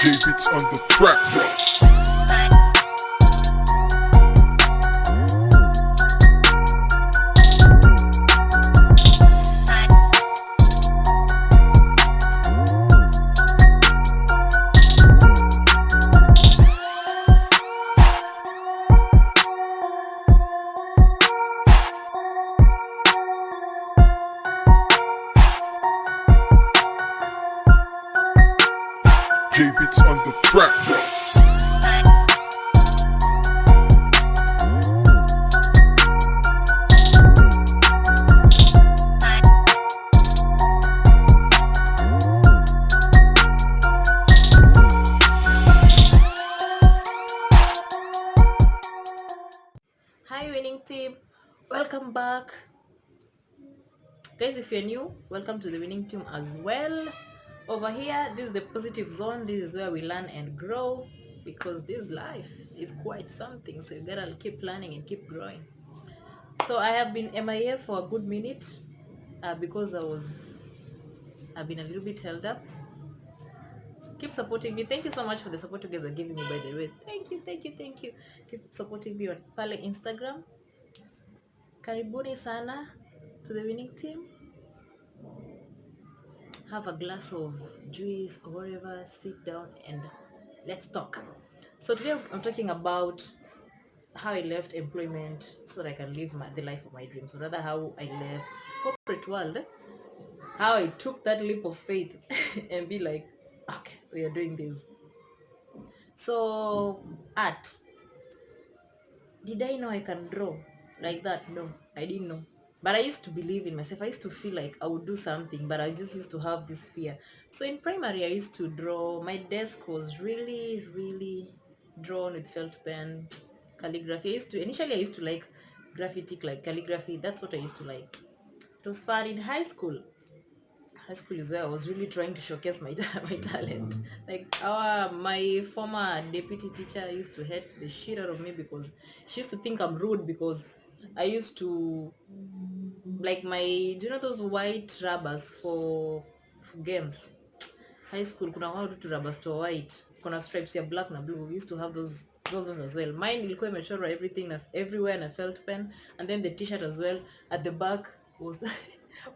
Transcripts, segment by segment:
J-Beats on the track. J-Beats on the track. Hi winning team, welcome back guys. If you're new, welcome to the winning team as well. Over here, this is the positive zone. This is where we learn and grow, because this life is quite something, so you gotta keep learning and keep growing. So I have been MIA for a good minute, because I've been a little bit held up. Keep supporting me. Thank you so much for the support you guys are giving me, by the way. Thank you. Keep supporting me on pale Instagram. Karibuni sana to the winning team. Have a glass of juice or whatever, sit down and let's talk. So today I'm talking about how I left employment so that I can live the life of my dreams, or rather how I left corporate world, how I took that leap of faith and be like, okay, we are doing this. So art, did I know I can draw like that? No, I didn't know. But I used to believe in myself. I used to feel like I would do something, but I just used to have this fear. So in primary, I used to draw. My desk was really drawn with felt pen, calligraphy. I used to like graffiti, like calligraphy. That's what I used to like. It was fun in high school. High school is where I was really trying to showcase my my talent. Like my former deputy teacher used to hate the shit out of me because she used to think I'm rude because I used to like do you know those white rubbers for games? High school kuna wao tu rubbers to white. Kuna stripes ya black na blue. We used to have those ones as well. Mine ilikuwa imechorwa everywhere na felt pen, and then the t-shirt as well at the back was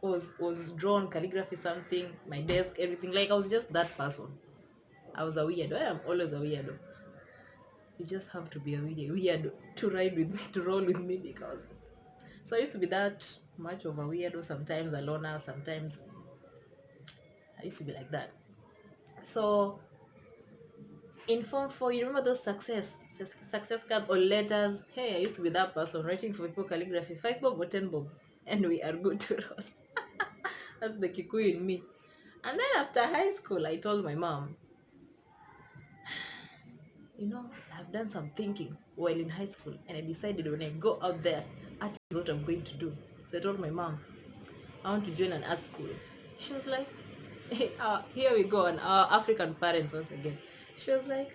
was drawn calligraphy something, my desk, everything. Like I was just that person. I was a weirdo. I am always a weirdo. You just have to be a weirdo to ride with me, to roll with me, because so I used to be that much of a weirdo, sometimes a loner, sometimes I used to be like that. So in Form 4, you remember those success cards or letters? Hey, I used to be that person writing for people calligraphy, 5 bob or 10 bob, and we are good to roll. That's the Kikuyu in me. And then after high school, I told my mom, I've done some thinking while in high school, and I decided when I go out there, art is what I'm going to do. So I told my mom, I want to join an art school. She was like, hey, here we go, and our African parents once again. She was like,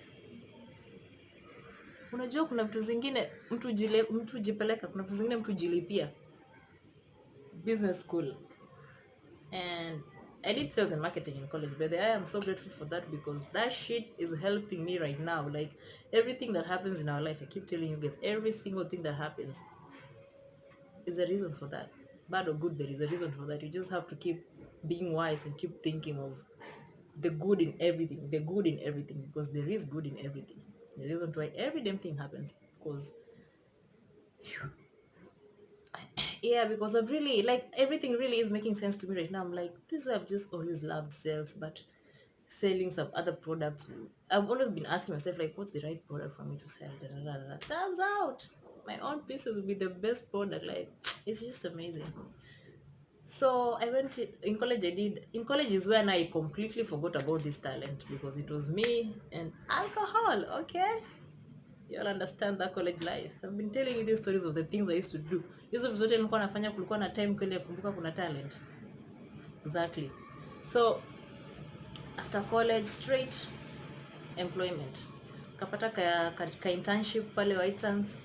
unajua kuna vitu zingine mtu jipeleka, kuna vitu zingine mtu jilipia. Business school. And I did sales and marketing in college, but I am so grateful for that, because that shit is helping me right now. Like everything that happens in our life, I keep telling you guys, every single thing that happens is a reason for that. Bad or good, there is a reason for that. You just have to keep being wise and keep thinking of the good in everything, because there is good in everything. The reason why every damn thing happens, because yeah, because I've really, like, everything really is making sense to me right now. I'm like, this is why I've just always loved sales, but selling some other products, I've always been asking myself, like, what's the right product for me to sell? Da, da, da, da. Turns out my own pieces will be the best product. Like, it's just amazing. So I went in college. In college is when I completely forgot about this talent, because it was me and alcohol. Okay, you'll understand that college life. I've been telling you these stories of the things I used to do. Hizo vitu zote nilikuwa nafanya, kulikuwa na time kweli ya kumbuka kuna talent. Exactly. So after college, straight employment. Kapata ka internship pale White Sands.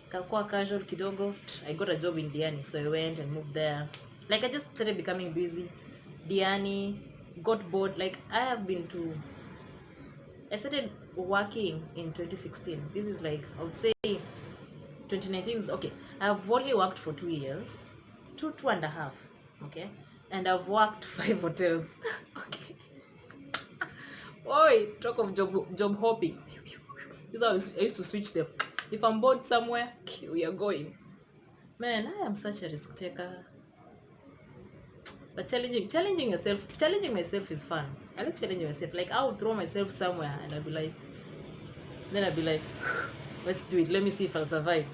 Kakuwa casual kidogo. I got a job in Diani, so I went and moved there. Like I just started becoming busy. Diani, got bored. Like I have been to I started working in 2016. This is like, I would say 2019 is okay. I've only worked for 2 years, two and a half, okay, and I've worked 5 hotels. Okay. Oi, talk of job hopping. This is how I used to switch them. If I'm bored somewhere, we are going. Man, I am such a risk taker. But challenging myself is fun. I like challenging myself. Like I would throw myself somewhere and I'd be like, let's do it. Let me see if I'll survive.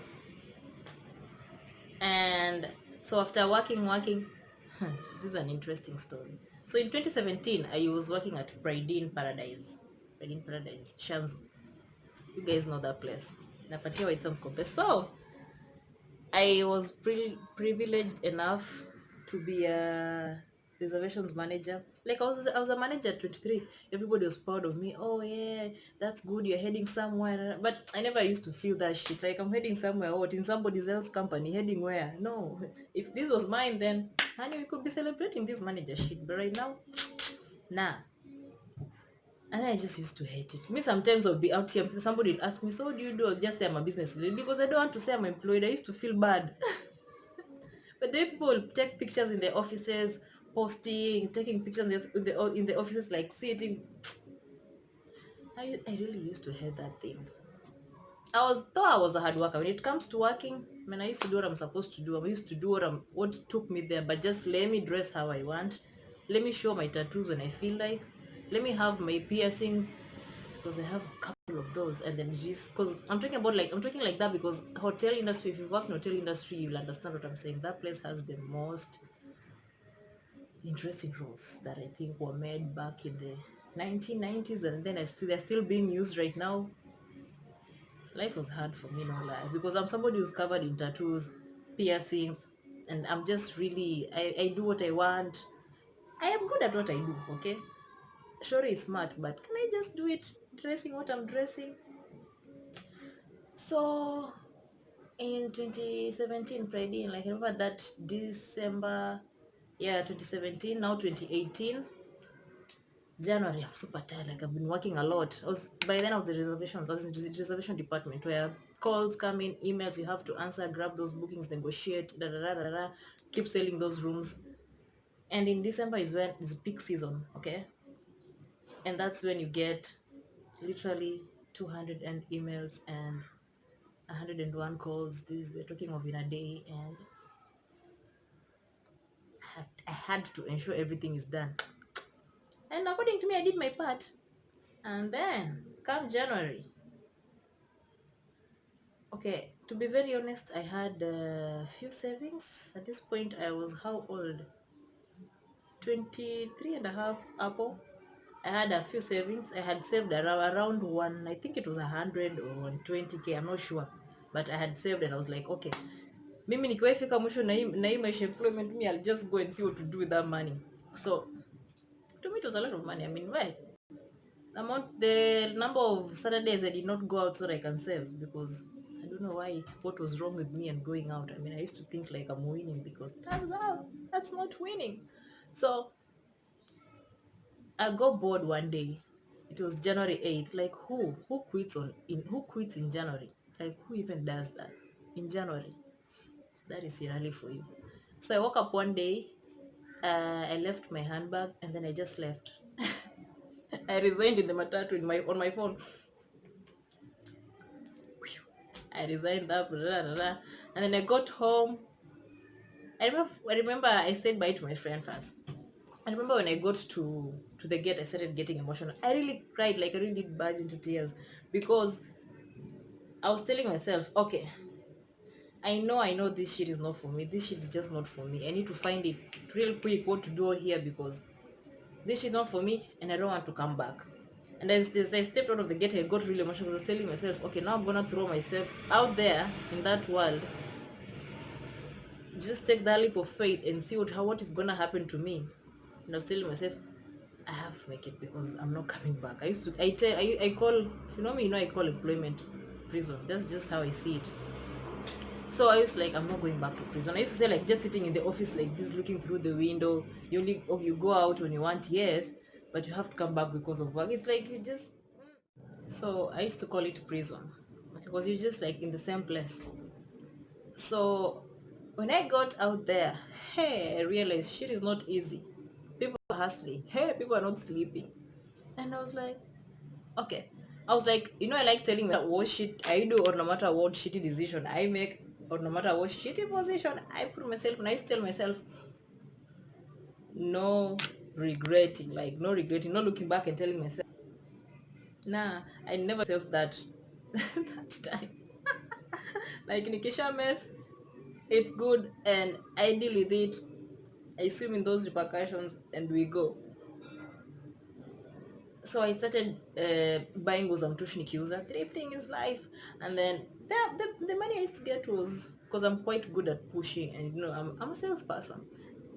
And so after working, this is an interesting story. So in 2017, I was working at Pride in Paradise, Shanzu. You guys know that place. Napatia White Sands Complex. So I was privileged enough to be a reservations manager. Like I was a manager at 23. Everybody was proud of me. Oh yeah, that's good. You're heading somewhere. But I never used to feel that shit. Like I'm heading somewhere. What, in somebody else's company? Heading where? No. If this was mine, then honey, we could be celebrating this manager shit. But right now, nah. And I just used to hate it. Me sometimes I'll be out here. Somebody will ask me, so what do you do? I'll just say I'm a business lady because I don't want to say I'm employed. I used to feel bad. But then people take pictures in their offices, posting, taking pictures in the offices, like sitting. I really used to hate that thing. I was a hard worker. When it comes to working, I used to do what I'm supposed to do. I used to do what took me there. But just let me dress how I want. Let me show my tattoos when I feel like. Let me have my piercings because I have a couple of those. And then just because I'm talking like that because hotel industry. If you work in hotel industry, you'll understand what I'm saying. That place has the most interesting rules that I think were made back in the 1990s, and then they're still being used right now. Life was hard for me, no lie, because I'm somebody who's covered in tattoos, piercings, and I'm just really I do what I want. I am good at what I do, okay? Sure is smart, but can I just do it dressing what I'm dressing? So in 2017, Friday, like I remember that December, yeah, 2017, now 2018. January, I'm super tired. Like I've been working a lot. By then I was the reservations. I was in the reservation department where calls come in, emails you have to answer, grab those bookings, negotiate, da da da da da, keep selling those rooms. And in December is when it's peak season, okay? And that's when you get literally 200 and emails and 101 calls. This we're talking of in a day, and I had to ensure everything is done. And according to me, I did my part. And then come January, okay, to be very honest, I had a few savings. At this point, I was how old? 23 and a half, Apple. I had a few savings. I had saved around one, I think it was 100 or 120K, I'm not sure. But I had saved and I was like, okay, mimi nikiwaifika mwisho na hii maisha employment, me, I'll just go and see what to do with that money. So, to me, it was a lot of money. I mean, well, the number of Saturdays I did not go out so that I can save because I don't know what was wrong with me and going out. I mean, I used to think like I'm winning because turns out that's not winning. So I got bored one day. It was January 8th. Like who quits in January? Like who even does that in January? That is really for you. So I woke up one day, I left my handbag and then I just left. I resigned in the matatu on my phone. I resigned that, blah, blah, blah, blah. And then I got home. I remember I said bye to my friend first. I remember when I got to the gate, I started getting emotional. I really cried, like I really did burst into tears because I was telling myself, okay, I know this shit is not for me. This shit is just not for me. I need to find it real quick what to do here because this shit is not for me and I don't want to come back. And as I stepped out of the gate, I got really emotional because I was telling myself, okay, now I'm gonna throw myself out there in that world, just take that leap of faith and see what is gonna happen to me. And I was telling myself, I have to make it because I'm not coming back. I call, if you know me, I call employment prison. That's just how I see it. So I was like, I'm not going back to prison. I used to say like just sitting in the office like this, looking through the window. You go out when you want, yes, but you have to come back because of work. It's like you just So I used to call it prison because you're just like in the same place. So when I got out there, hey, I realized shit is not easy. People are hustling. Hey, people are not sleeping. And I was like, okay. I was like, I like telling that what shit I do, or no matter what shitty decision I make, or no matter what shitty position I put myself, and I used to tell myself, no regretting, like no regretting, no looking back and telling myself, nah, I never self that that time. Like Nikisha mess, it's good and I deal with it. I swim in those repercussions and we go. So I started buying nguo za mtushi nikiuza. Thrifting is life. And then the money I used to get was, because I'm quite good at pushing, and I'm a salesperson.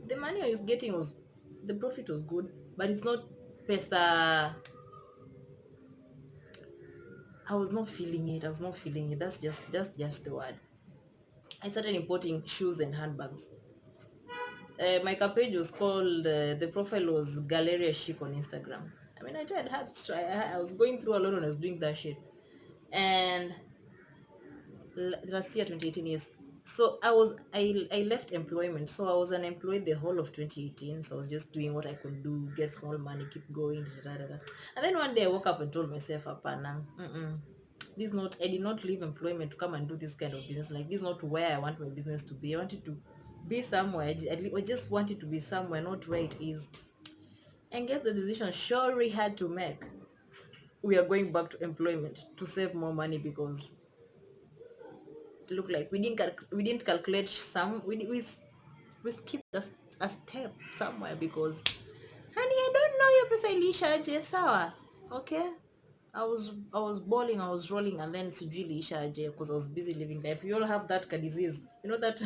The money I was getting was, the profit was good, but it's not pesa. I was not feeling it. I was not feeling it. That's just the word. I started importing shoes and handbags. My page was called, the profile was Galleria Chic on Instagram. I mean, I tried hard to try. I was going through a lot when I was doing that shit. And last year, 2018, yes. So I left employment. So I was unemployed the whole of 2018. So I was just doing what I could do, get small money, keep going. Da, da, da, da. And then one day I woke up and told myself, Apana, this is not, I did not leave employment to come and do this kind of business. Like, this is not where I want my business to be. I wanted to be somewhere. I just wanted to be somewhere, not where it is. And guess the decision surely had to make. We are going back to employment to save more money, because it looked like we didn't calculate some, we skipped a step somewhere, because honey, I don't know your pesa ilishaje, sawa, okay. I was bawling, I was rolling, and then sijui iliishaje because I was busy living life. You all have that disease, that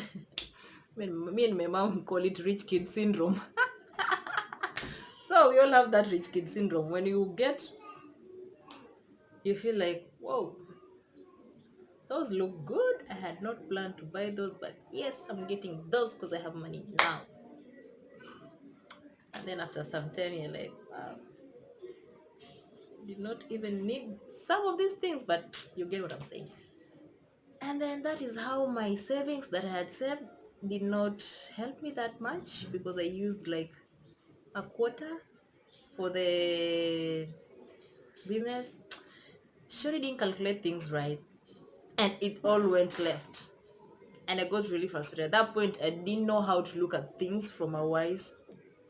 me and my mom call it rich kid syndrome. So we all have that rich kid syndrome. When you get, you feel like, whoa, those look good. I had not planned to buy those, but yes, I'm getting those because I have money now. And then after some time, you're like, wow, did not even need some of these things, but you get what I'm saying. And then that is how my savings that I had saved did not help me that much, because I used like a quarter for the business. Surely didn't calculate things right, and it all went left. And I got really frustrated. At that point, I didn't know how to look at things from a wise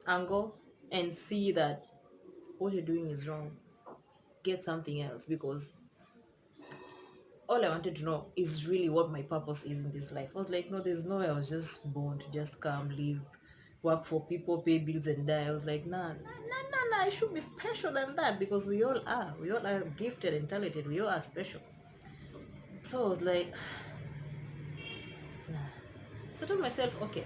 angle and see that what you're doing is wrong. Get something else, because all I wanted to know is really what my purpose is in this life. I was like, no, there's no way I was just born to just come, live, work for people, pay bills, and die. I was like, nah, nah, nah, nah, nah. I should be special than that, because we all are. We all are gifted and talented. We all are special. So I was like, nah. So I told myself, okay,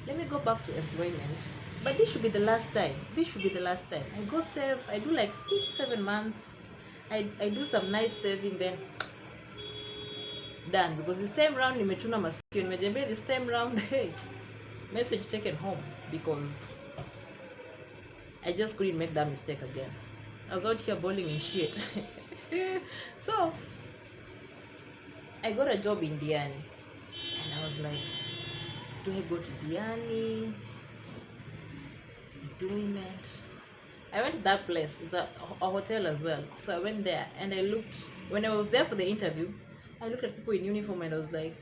let me go back to employment. But this should be the last time. This should be the last time. I go save. I do like 6, 7 months. I do some nice saving, then done, because this time round nimetuna masikio, nimejambia this time round, hey, message taken home, because I just couldn't make that mistake again. I was out here bowling in shit. So I got a job in Diani, and I was like, do I go to Diani? Employment? I went to that place. It's a hotel as well. So I went there and I looked. When I was there for the interview, I looked at people in uniform and I was like,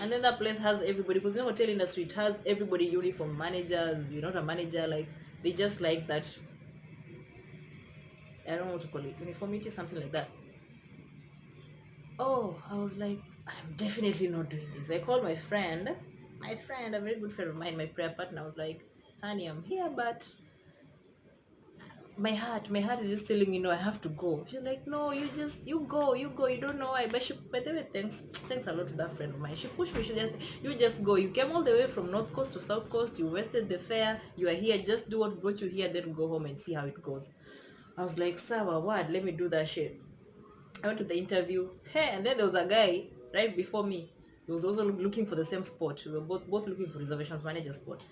and then that place has everybody, because hotel industry, it has everybody uniform, managers. You're not a manager, like they just like that. I don't know what to call it, uniformity, something like that. Oh, I was like, I'm definitely not doing this. I called my friend, a very good friend of mine, my prayer partner. I was like, honey, I'm here, but my heart is just telling me, no, I have to go. She's like, no, you go, you don't know why. But by the way, thanks a lot to that friend of mine. She pushed me. You just go. You came all the way from north coast to south coast. You wasted the fare. You are here. Just do what brought you here, then go home and see how it goes. I was like, sawa, what? Let me do that shit. I went to the interview. Hey, and then there was a guy right before me. He was also looking for the same spot. We were both looking for reservations manager spot.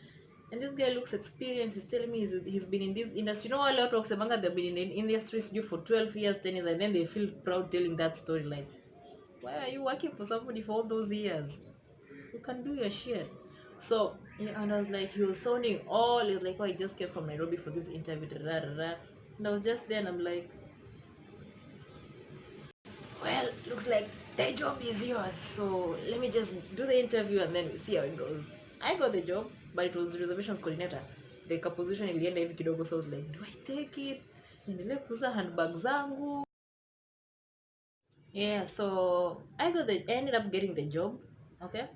And this guy looks experienced. He's telling me he's been in this industry. You know, a lot of Semanga, they've been in the industry for 12 years, 10 years, and then they feel proud telling that story. Like, why are you working for somebody for all those years? You can do your shit. So, yeah, and I was like, he was sounding all, he was like, oh, I just came from Nairobi for this interview. Da, da, da, da. And I was just there and I'm like, well, looks like the job is yours. So let me just do the interview and then see how it goes. I got the job, but it was reservations coordinator. The position ilienda hivi kidogo, so I was like, do I take it? Niendelee kuuza handbag zangu? Yeah, so I ended up getting the job, okay?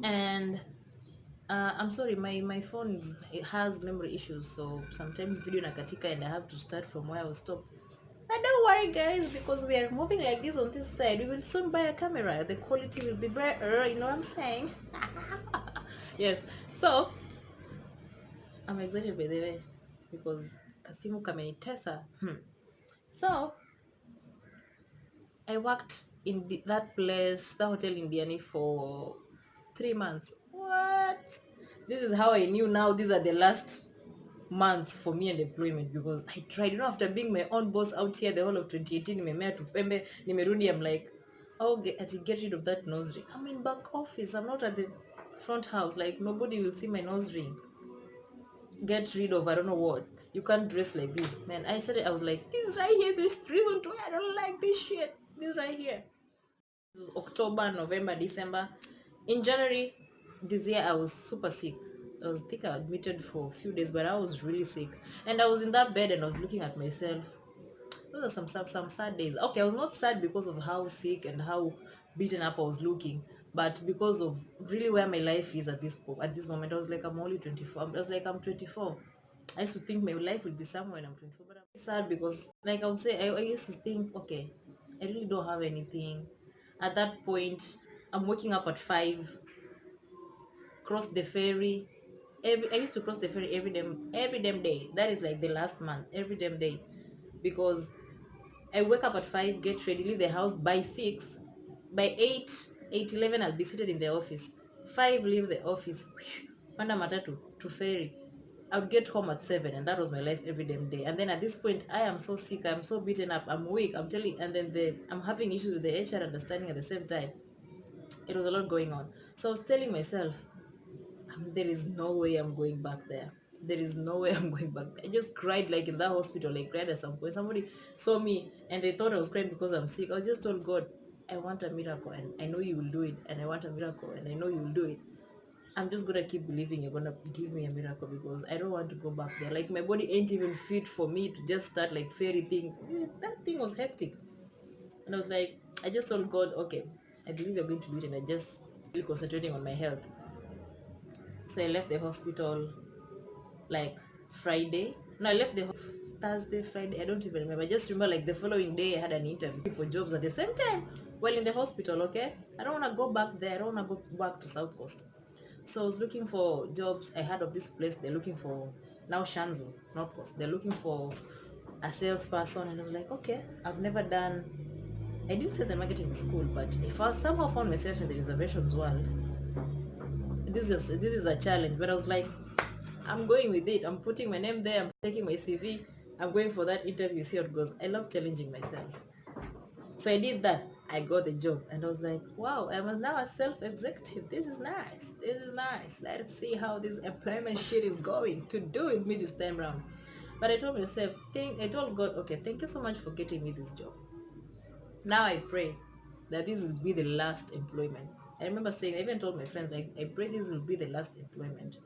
And I'm sorry, my phone it has memory issues, so sometimes video nakatika and I have to start from where I was stopped. But don't worry, guys, because we are moving like this on this side. We will soon buy a camera. The quality will be better. You know what I'm saying? Yes. So I'm excited by the way because Kasimu kamenitesa. So I worked in that place, that hotel in Diani for 3 months. What? This is how I knew now these are the last months for me and employment because I tried, after being my own boss out here the whole of 2018, nimemea tupembe, nimerudi, I'm like, oh, get rid of that nose ring. I'm in back office. I'm not at the front house. Like, nobody will see my nose ring. Get rid of, I don't know what. You can't dress like this. Man, I was like, this right here, this reason why I don't like this shit. This right here. October, November, December. In January this year, I was super sick. I think I admitted for a few days, but I was really sick. And I was in that bed and I was looking at myself. Those are some sad days. Okay, I was not sad because of how sick and how beaten up I was looking, but because of really where my life is at this moment. I was like, I'm only 24. I was like, I'm 24. I used to think my life will be somewhere when I'm 24, but I'm sad because, like I would say, I used to think, okay, I really don't have anything. At that point, I'm waking up at 5, cross the ferry. I used to cross the ferry every damn day. That is like the last month, every damn day, because I wake up at 5, get ready, leave the house by 6. By 8:11, I'll be seated in the office. 5, leave the office. Panda matatu to ferry. I would get home at 7, and that was my life every damn day. And then at this point, I am so sick, I'm so beaten up, I'm weak, I'm telling, and then I'm having issues with the HR understanding at the same time. It was a lot going on. So I was telling myself, there is no way I'm going back there. There is no way I'm going back. I just cried like in that hospital. I cried at some point. Somebody saw me and they thought I was crying because I'm sick. I just told God, I want a miracle and I know you will do it. And I want a miracle and I know you will do it. I'm just gonna keep believing you're gonna give me a miracle because I don't want to go back there. Like my body ain't even fit for me to just start like fairy thing. That thing was hectic. And I was like, I just told God, okay, I believe you're going to do it, and I just really concentrating on my health. So I left the hospital like Friday. No, I left the Thursday, Friday. I don't even remember. I just remember like the following day I had an interview for jobs at the same time while in the hospital. Okay, I don't want to go back there. I don't want to go back to South Coast. So I was looking for jobs. I heard of this place. They're looking for now Shanzu, North Coast. They're looking for a salesperson, and I was like, okay, I've never done. I did sales and marketing in school, but if I somehow found myself in the reservations world, this is a challenge. But I was like, I'm going with it. I'm putting my name there. I'm taking my CV. I'm going for that interview. See how it goes. I love challenging myself. So I did that. I got the job. And I was like, wow, I'm now a self-executive. This is nice. This is nice. Let's see how this employment shit is going to do with me this time around. But I told myself, I told God, okay, thank you so much for getting me this job. Now I pray that this will be the last employment. I remember saying, I even told my friends, like, I pray this will be the last employment.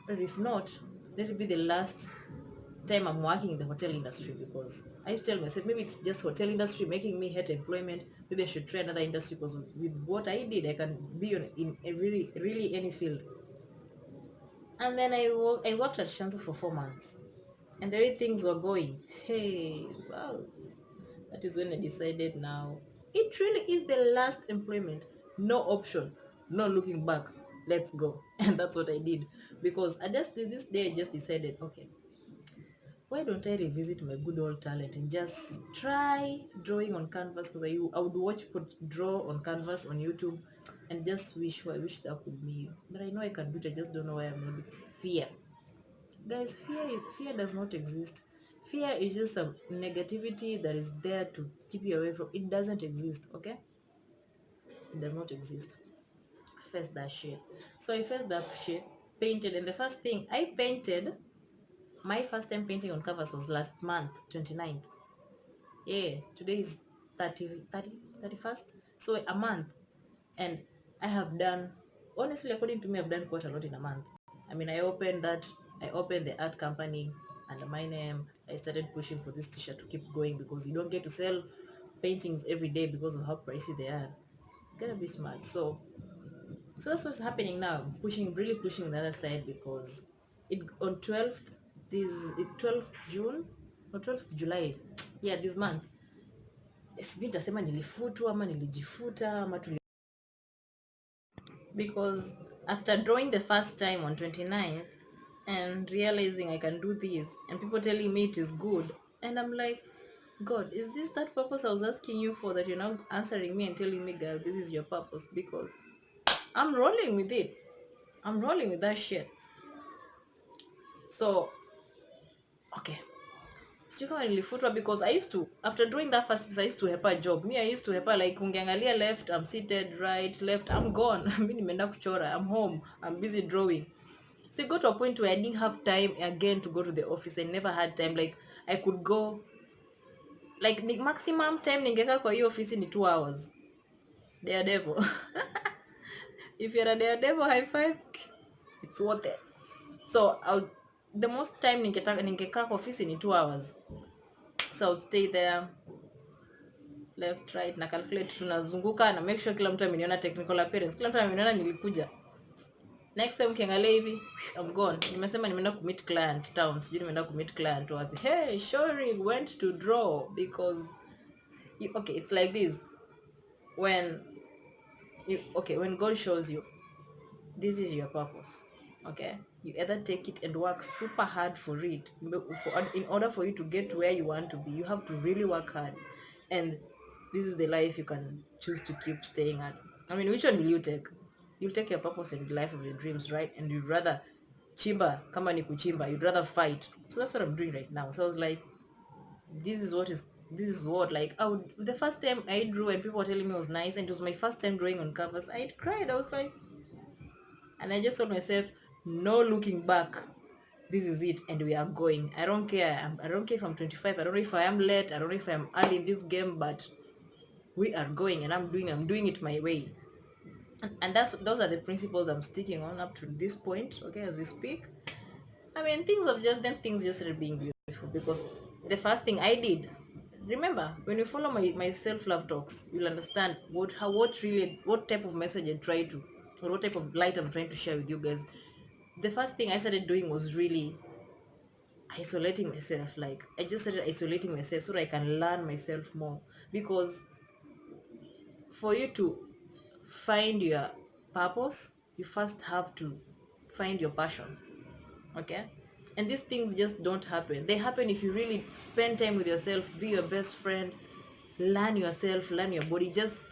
But if not, let it be the last time I'm working in the hotel industry, because I used to tell myself maybe it's just hotel industry making me hate employment. Maybe I should try another industry because with what I did, I can be in a really any field. And then I worked at Shanzu for 4 months, and the way things were going, hey, wow, that is when I decided now it really is the last employment, no option, no looking back. Let's go, and that's what I did because I just this day I just decided, okay, why don't I revisit my good old talent and just try drawing on canvas? Because I would watch people draw on canvas on YouTube. and just I wish that could be you. But I know I can do it. I just don't know why I'm not doing it. Fear. Guys, fear does not exist. Fear is just some negativity that is there to keep you away from. It doesn't exist, okay? It does not exist. Face that shit. So I faced that shit, painted, and the first thing I painted, my first time painting on canvas was last month, 29th. Yeah, today is 31st. So a month. And I have done, honestly, according to me, I've done quite a lot in a month. I mean, I opened the art company under my name. I started pushing for this t-shirt to keep going because you don't get to sell paintings every day because of how pricey they are. You gotta be smart. So that's what's happening now. I'm pushing, really pushing the other side because it on 12th, 12th June or 12th July, yeah, this month. Sijui nitasema nilifutwa ama nilijifuta ama because after drawing the first time on 29th and realizing I can do this and people telling me it is good, and I'm like, God, is this that purpose I was asking you for, that you're now answering me and telling me, girl, this is your purpose? Because I'm rolling with it. I'm rolling with that shit. So okay, sijui kama nilifutwa because I used to, after doing that first piece, I used to help a job. Me, I used to help her, like ungeangalia left, I'm seated, right, left, I'm gone. Mi nimeenda kuchora, I'm home, I'm busy drawing. So it got to a point where I didn't have time again to go to the office. I never had time. Like I could go, like maximum time ningekaa kwa hiyo office ni 2 hours. Daredevil. If you're a daredevil, high five, it's worth it. So the most time ningekaa kwa office ni 2 hours. So I would stay there, left, right, na calculate, tunazunguka na make sure kila mtu ameniona technical appearance, kila mtu ameniona nilikuja. Next time ukiangalia hivi, I'm gone. Nimesema nimeenda meet client town, sijui nimeenda meet client wapi. Hey, sorry, went to draw because okay, it's like this. When when God shows you this is your purpose, okay, you either take it and work super hard for it. In order for you to get to where you want to be, you have to really work hard, and this is the life you can choose to keep staying at. I mean, which one will you take? You'll take your purpose and the life of your dreams, right? And you'd rather chimba kama ni kuchimba, you'd rather fight. So that's what I'm doing right now. So I was like, this is what, like, the first time I drew and people were telling me it was nice, and it was my first time drawing on canvas, I cried. I was like, and I just told myself, no looking back, this is it, and we are going. I don't care. I don't care if I'm 25. I don't know if I am late. I don't know if I'm early in this game, but we are going, and I'm doing it my way. And those are the principles I'm sticking on up to this point, okay, as we speak. I mean, things just started being beautiful because the first thing I did, remember, when you follow my self-love talks, you'll understand what type of message I try to, or what type of light I'm trying to share with you guys. The first thing I started doing was really isolating myself. Like, I just started isolating myself so that I can learn myself more, because for you to find your purpose, you first have to find your passion, okay? And these things just don't happen. They happen if you really spend time with yourself, be your best friend, learn yourself, learn your body, just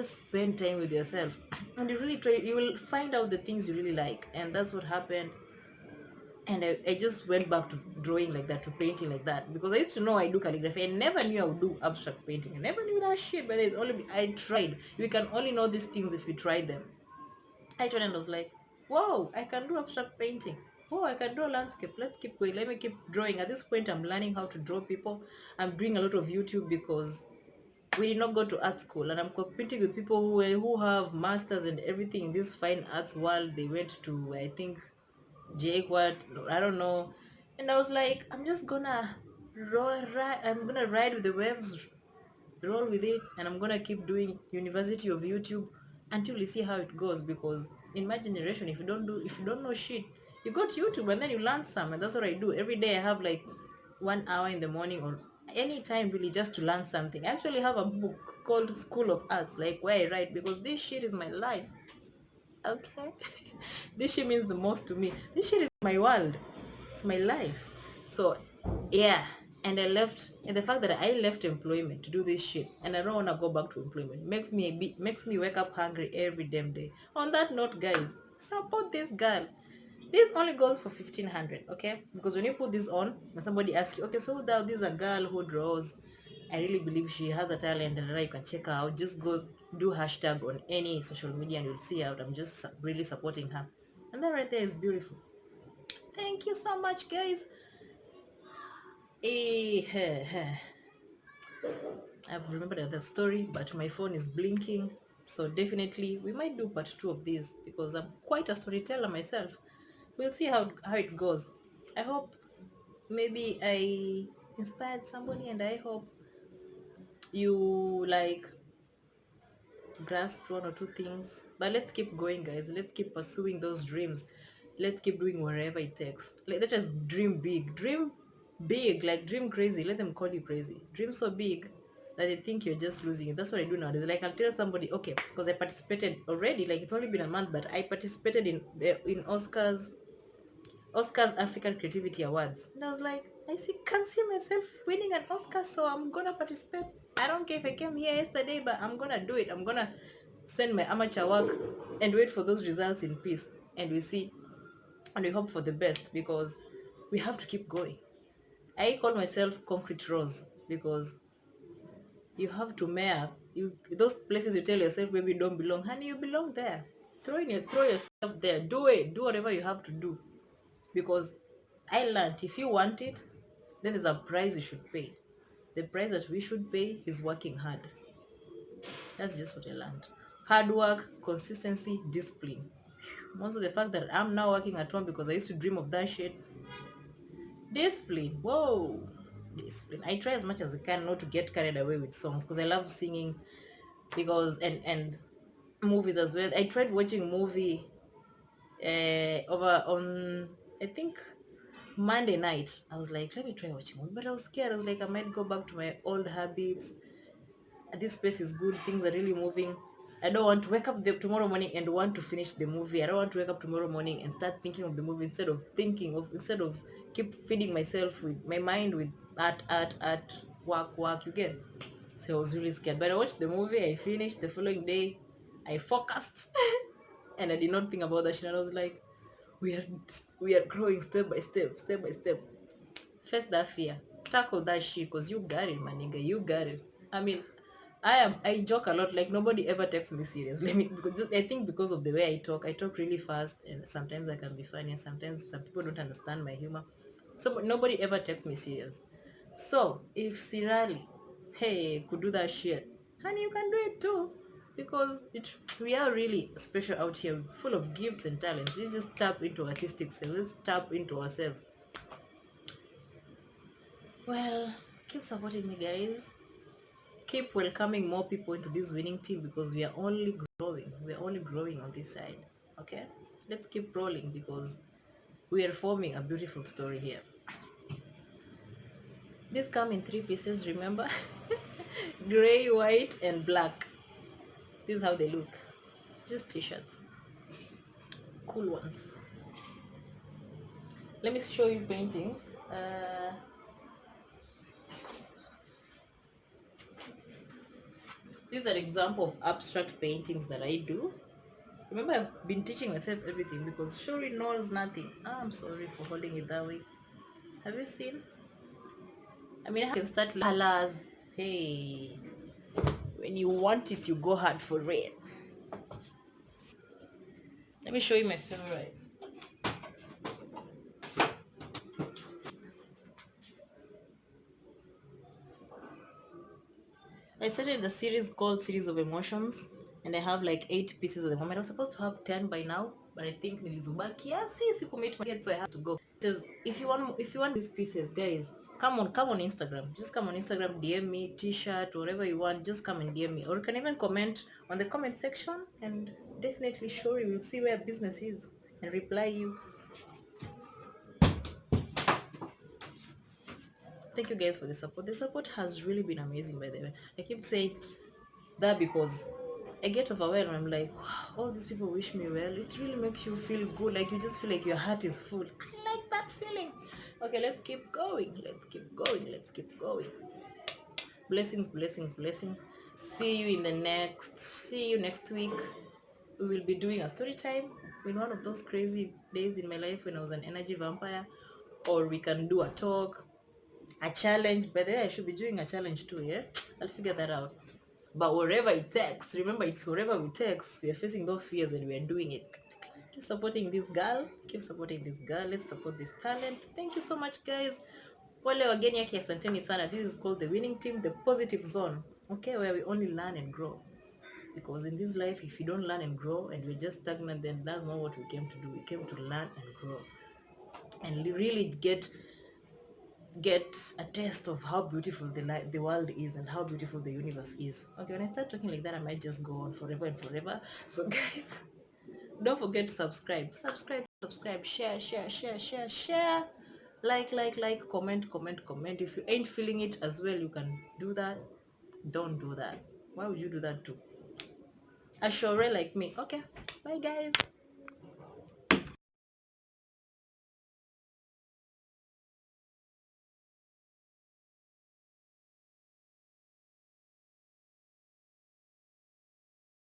spend time with yourself, and you will find out the things you really like. And that's what happened. And I just went back to drawing like that, to painting like that, because I used to know I do calligraphy. I never knew I would do abstract painting. I never knew that shit, but I tried. You can only know these things if you try them. I tried and was like, whoa, I can do abstract painting. Oh, I can draw landscape. Let's keep going. Let me keep drawing. At this point, I'm learning how to draw people. I'm doing a lot of YouTube because we did not go to art school, and I'm competing with people who have masters and everything in this fine arts world. They went to, I think, Jake, what, I don't know. And I was like, I'm just gonna I'm gonna ride with the waves, roll with it, and I'm gonna keep doing University of YouTube until we see how it goes. Because in my generation, if you don't know shit, you go to YouTube and then you learn some. And that's what I do every day. I have like 1 hour in the morning or any time really just to learn something. I actually have a book called School of Arts, like, where I write, because this shit is my life. Okay. This shit means the most to me. This shit is my world. It's my life. So yeah, And I left, and the fact that I left employment to do this shit, and I don't want to go back to employment, makes me wake up hungry every damn day. On that note, guys, support this girl. This only goes for 1,500, okay? Because when you put this on, and somebody asks you, okay, so now this is a girl who draws. I really believe she has a talent, and you can check her out. Just go do hashtag on any social media, and you'll see out. I'm just really supporting her, and that right there is beautiful. Thank you so much, guys. Eh, I've remembered the story, but my phone is blinking. So definitely we might do part two of this because I'm quite a storyteller myself. We'll see how it goes. I hope maybe I inspired somebody, and I hope you like grasp one or two things. But let's keep going, guys. Let's keep pursuing those dreams. Let's keep doing wherever it takes. Let us dream big. Dream big, like dream crazy. Let them call you crazy. Dream so big that they think you're just losing it. That's what I do nowadays. Like I'll tell somebody, okay, because I participated already. Like it's only been a month, but I participated in Oscars African Creativity Awards. And I was like, can't see myself winning an Oscar, so I'm gonna participate. I don't care if I came here yesterday, but I'm gonna do it. I'm gonna send my amateur work and wait for those results in peace. And we see and we hope for the best because we have to keep going. I call myself concrete rose because you have to mare you those places you tell yourself maybe you don't belong, honey, you belong there. Throw yourself there. Do it. Do whatever you have to do because I learned if you want it, then there's a price you should pay. The price that we should pay is working hard. That's just what I learned. Hard work, consistency, discipline. Also, the fact that I'm now working at home because I used to dream of that shit. Discipline. Whoa. Discipline. I try as much as I can not to get carried away with songs because I love singing because and movies as well. I tried watching movie over on I think Monday night. I was like, let me try watching movie, but I was scared. I was like, I might go back to my old habits. This space is good. Things are really moving. I don't want to wake up tomorrow morning and want to finish the movie. I don't want to wake up tomorrow morning and start thinking of the movie instead of keep feeding myself with my mind with art, work. You get. So I was really scared. But I watched the movie. I finished the following day. I focused, and I did not think about that shit. And I was like, we are we are growing step by step. Face that fear. Tackle that shit because you got it, my nigga. You got it. I mean, I joke a lot. Like nobody ever takes me seriously. Because I think because of the way I talk really fast, and sometimes I can be funny, and sometimes some people don't understand my humor. So nobody ever takes me serious. So if Sirali, hey, could do that shit, honey, you can do it too. Because we are really special out here, full of gifts and talents. You just tap into artistic self. Let's tap into ourselves. Well, keep supporting me, guys. Keep welcoming more people into this winning team because we are only growing. We are only growing on this side. Okay? Let's keep rolling because we are forming a beautiful story here. These come in 3 pieces, remember? Gray, white, and black. This is how they look. Just t-shirts. Cool ones. Let me show you paintings. These are example of abstract paintings that I do. Remember, I've been teaching myself everything because Shuri knows nothing. I'm sorry for holding it that way. Have you seen? I mean, I can start colors. Hey, when you want it, you go hard for it. Let me show you my favorite. I started the series called Series of Emotions, and I have like 8 pieces at the moment. I was supposed to have 10 by now, but I think nilizubaki kiasi sikumate my head, so I have to go. It says if you want these pieces, guys, come on Instagram. Just come on Instagram, DM me, t-shirt, whatever you want. Just come and DM me, or you can even comment on the comment section, and definitely sure you will see where business is and reply you. Thank you guys for the support. The support has really been amazing, by the way. I keep saying that because I get overwhelmed. I'm like, wow, all these people wish me well. It really makes you feel good. Like you just feel like your heart is full. I like that feeling. Okay, let's keep going. Let's keep going. Let's keep going. Blessings, blessings, blessings. See you next week. We will be doing a story time in one of those crazy days in my life when I was an energy vampire. Or we can do a talk, a challenge. By the way, I should be doing a challenge too, yeah? I'll figure that out. But wherever it takes, remember it's wherever it takes. We are facing those fears and we are doing it. Keep supporting this girl. Keep supporting this girl. Let's support this talent. Thank you so much, guys. Wale wageni yake asanteni sana. This is called the winning team, the positive zone. Okay, where we only learn and grow. Because in this life, if you don't learn and grow and we're just stagnant, then that's not what we came to do. We came to learn and grow and really get a taste of how beautiful the world is and how beautiful the universe is. Okay, when I start talking like that, I might just go on forever and forever. So guys, don't forget to subscribe, share, like, comment. If you ain't feeling it as well, you can do that. Don't do that. Why would you do that too? A shore like me. Okay, bye guys.